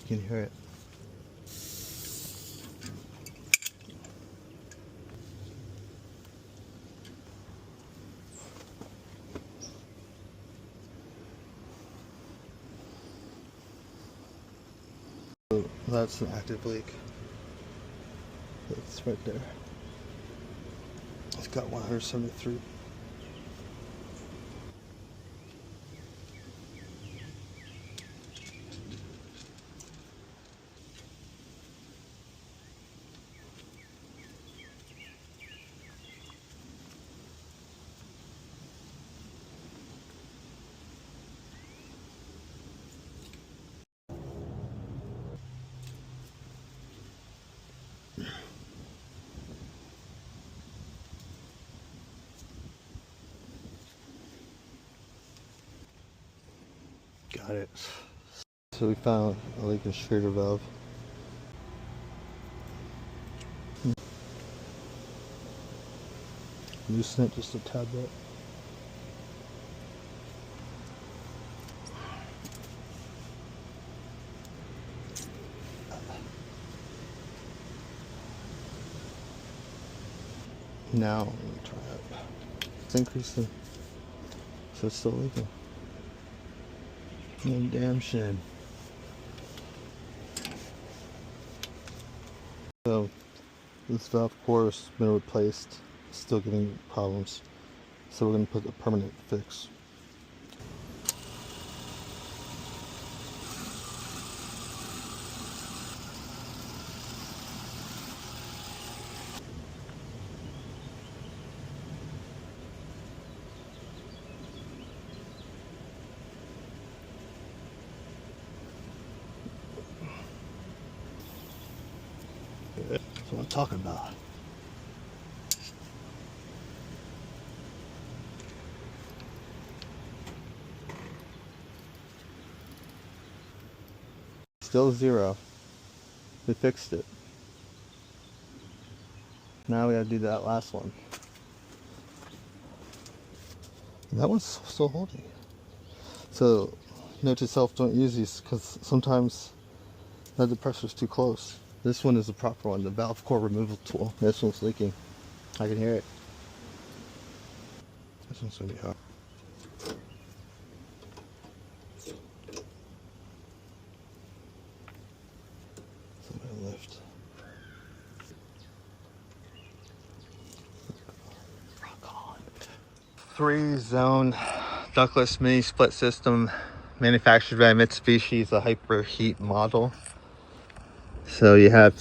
You can hear it. So that's an active leak. It's right there. It's got 173. Got it. So we found a leak in Schrader valve. Loosen it just a tad bit. Now, let me try it. It's increasing. So it's still leaking. No damn shame. So, this valve core has been replaced. Still giving problems. So we're going to put a permanent fix. That's what I'm talking about. Still zero. We fixed it. Now we gotta do that last one. And that one's still holding. So, note to self, don't use these because sometimes the depressor's too close. This one is the proper one, the valve core removal tool. This one's leaking. I can hear it. This one's gonna be hot. Somebody lift. Rock on. 3-zone ductless mini split system manufactured by Mitsubishi. It's a Hyper Heat model. So you have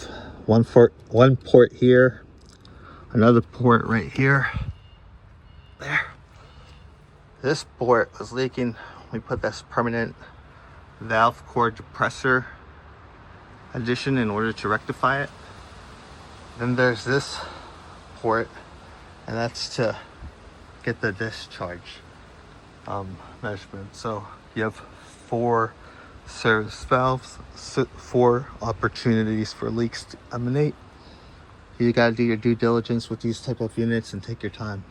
one port here, another port right here. There. This port was leaking. We put this permanent valve core depressor addition in order to rectify it. Then there's this port, and that's to get the discharge measurement. So you have 4 service valves, 4 opportunities for leaks to emanate. You gotta do your due diligence with these type of units and take your time.